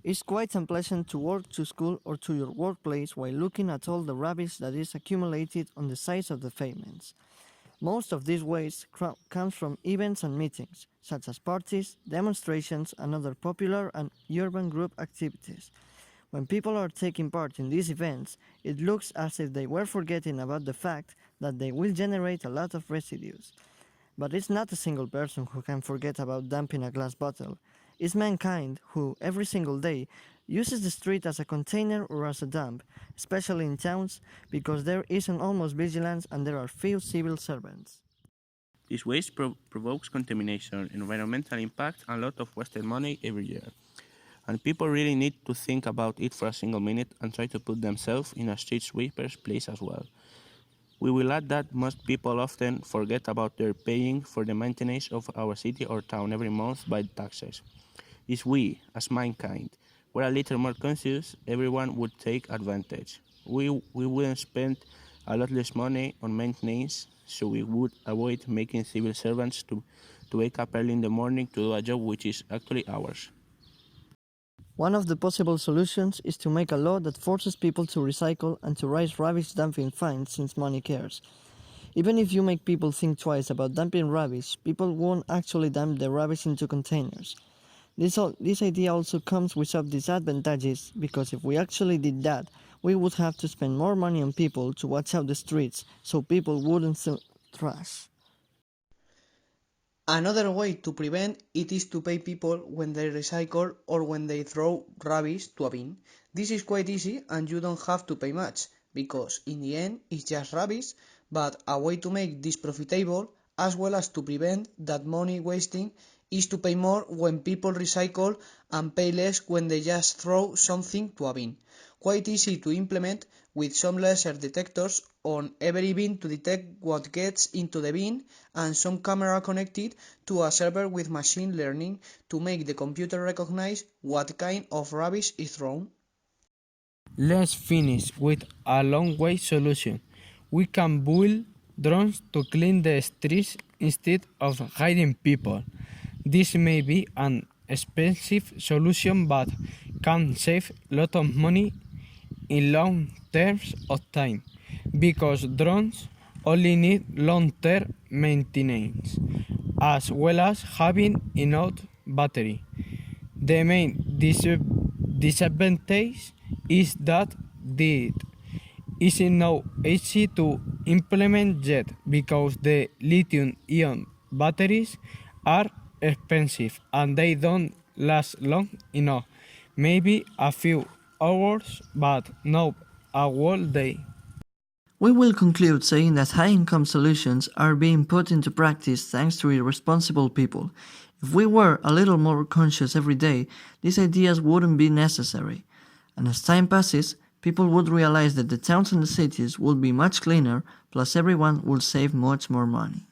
It's quite unpleasant to walk to school or to your workplace while looking at all the rubbish that is accumulated on the sides of the pavements. Most of this waste comes from events and meetings, such as parties, demonstrations, and other popular and urban group activities. When people are taking part in these events, it looks as if they were forgetting about the fact that they will generate a lot of residues. But it's not a single person who can forget about dumping a glass bottle. It's mankind who, every single day, uses the street as a container or as a dump, especially in towns, because there isn't almost vigilance and there are few civil servants. This waste provokes contamination, environmental impact, and a lot of wasted money every year. And people really need to think about it for a single minute and try to put themselves in a street sweeper's place as well. We will add that most people often forget about their paying for the maintenance of our city or town every month by taxes. If we, as mankind, were a little more conscious, everyone would take advantage. We wouldn't spend a lot less money on maintenance, so we would avoid making civil servants to wake up early in the morning to do a job which is actually ours. One of the possible solutions is to make a law that forces people to recycle and to raise rubbish dumping fines since money cares. Even if you make people think twice about dumping rubbish, people won't actually dump the rubbish into containers. This idea also comes with some disadvantages, because if we actually did that, we would have to spend more money on people to watch out the streets, so people wouldn't throw trash. Another way to prevent it is to pay people when they recycle or when they throw rubbish to a bin. This is quite easy and you don't have to pay much, because in the end it's just rubbish, but a way to make this profitable as well as to prevent that money wasting is to pay more when people recycle and pay less when they just throw something to a bin. Quite easy to implement with some laser detectors on every bin to detect what gets into the bin and some camera connected to a server with machine learning to make the computer recognize what kind of rubbish is thrown. Let's finish with a long way solution. We can build drones to clean the streets instead of hiring people. This may be an expensive solution but can save a lot of money in long terms of time, because drones only need long-term maintenance, as well as having enough battery. The main disadvantage is that it isn't now easy to implement yet, because the lithium-ion batteries are expensive and they don't last long enough. Maybe a few hours, but not a whole day. We will conclude saying that high-income solutions are being put into practice thanks to irresponsible people. If we were a little more conscious every day, these ideas wouldn't be necessary. And as time passes, people would realize that the towns and the cities would be much cleaner, plus everyone would save much more money.